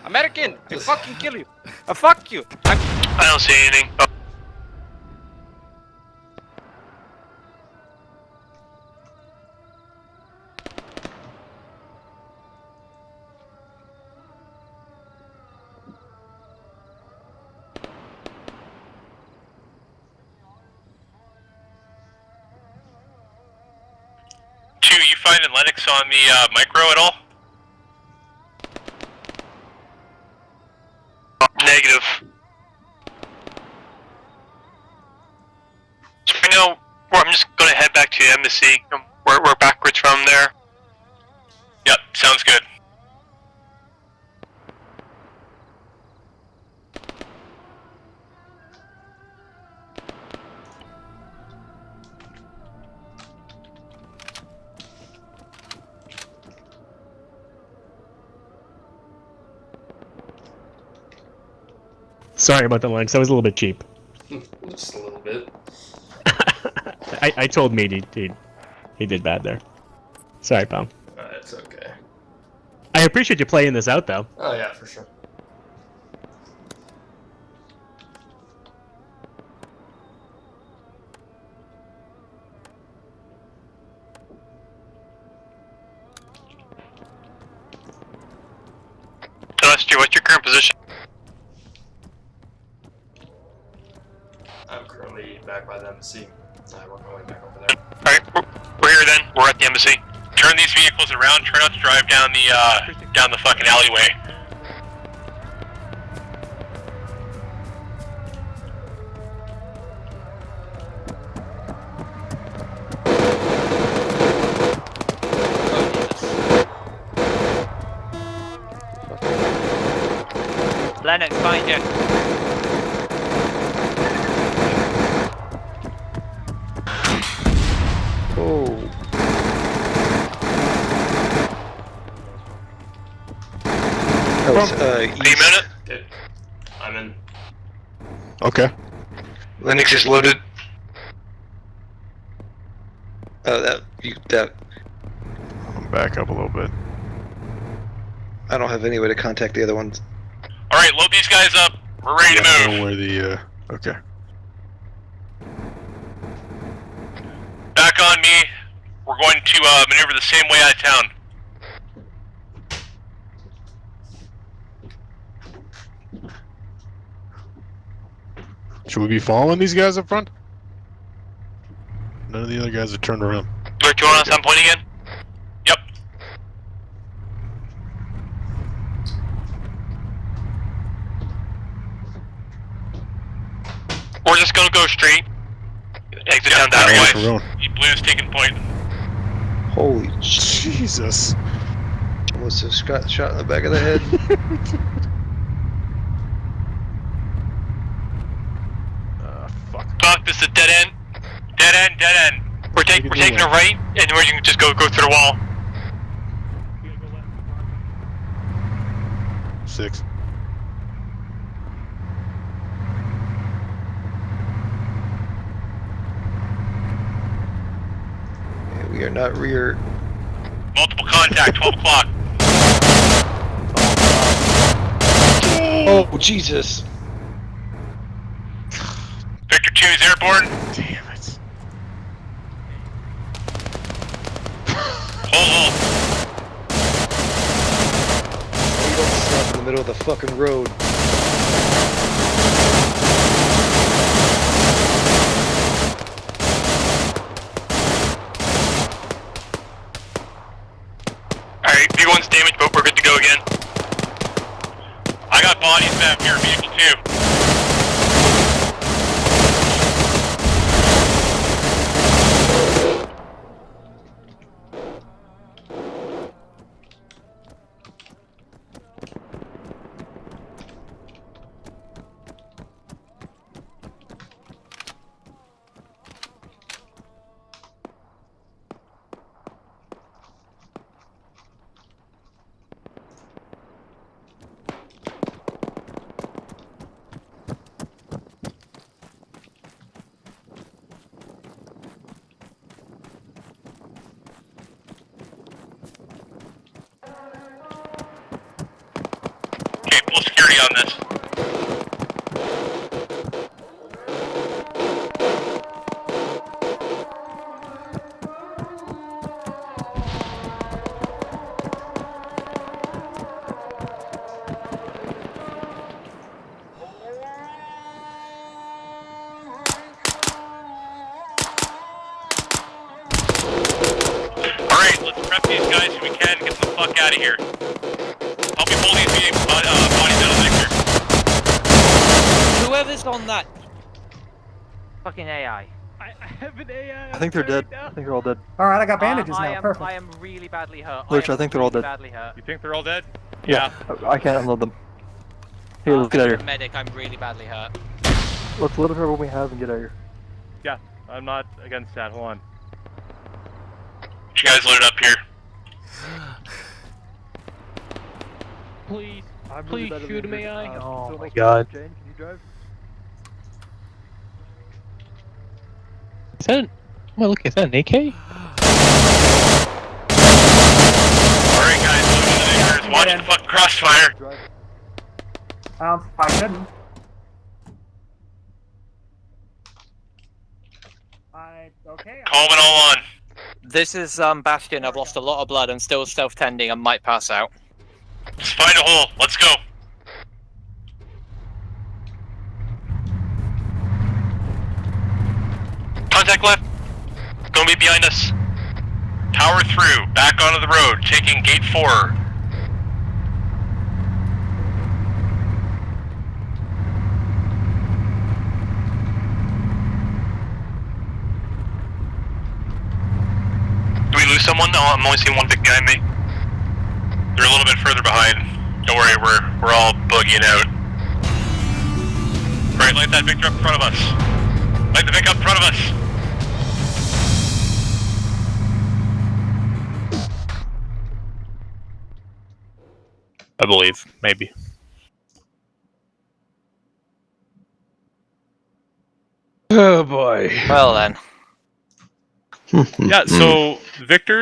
American, I fucking kill you. I fuck you. I don't see anything. Oh. You finding Lennox on the micro at all? Negative. So right now, I'm just gonna head back to the embassy. We're backwards from there. Yep, sounds good. Sorry about the Lennox. That was a little bit cheap. Just a little bit. I told Mead he did bad there. Sorry, pal. It's okay. I appreciate you playing this out, though. Oh yeah, for sure. Celestial, what's your current position? I'm currently back by the embassy. I work my way back over there. Alright, we're here then. We're at the embassy. Turn these vehicles around, try not to drive down the fucking alleyway. Lennox, find you. Oh. Are you in it? Okay. I'm in. Okay. Linux is loaded. Oh, that. I'm back up a little bit. I don't have any way to contact the other ones. Alright, load these guys up. We're ready to I don't move. know where the, okay. Back on me. We're going to maneuver the same way out of town. Should we be following these guys up front? None of the other guys have turned around. Luke, do you want us on point again? Yep. We're just gonna go straight. Exit down that way. Blue's taking point. Holy Jesus. Almost just got shot in the back of the head. Fuck, this is a dead end. Dead end, dead end. We're taking a right, and we're gonna just go through the wall. 6. Yeah, we are not rear. Multiple contact, 12 o'clock. Oh, Jesus. Victor 2 is airborne. Damn it. Hold. You don't stop in the middle of the fucking road. Alright, V1's damaged, but we're good to go again. I got bodies back here, vehicle 2. Okay, full security on this. Alright, let's prep these guys so we can get the fuck out of here. Help me pull these bodies out of Victor. Whoever's on that fucking AI. I have an AI. I think they're dead. I think they're all dead. Alright, I got bandages now. Perfect. I am really badly hurt. Lurch, I think they're all really dead. badly hurt. You think they're all dead? Yeah. I can't unload them. Here, let's get out of here. Medic, I'm really badly hurt. Let's load her what we have and get out of here. Yeah, I'm not against that. Hold on. You guys loaded up here. Please, I'm please really shoot him, AI. Oh my God. Jane, can you drive? Is that? Am I looking? Is that an AK? Alright guys, load in the Victors. Watch the fucking crossfire. I couldn't. Okay. Calm it all on. This is Bastion. I've lost a lot of blood. I'm still self-tending. I might pass out. Let's find a hole. Let's go. Contact left. It's gonna be behind us. Power through. Back onto the road. Taking gate 4. Do we lose someone? No, I'm only seeing one big behind me. They're a little bit further behind. Don't worry, we're all boogieing out. Alright, light that Victor up in front of us. Light the Vic up in front of us. I believe, maybe. Oh boy. Well then. Yeah, so Victor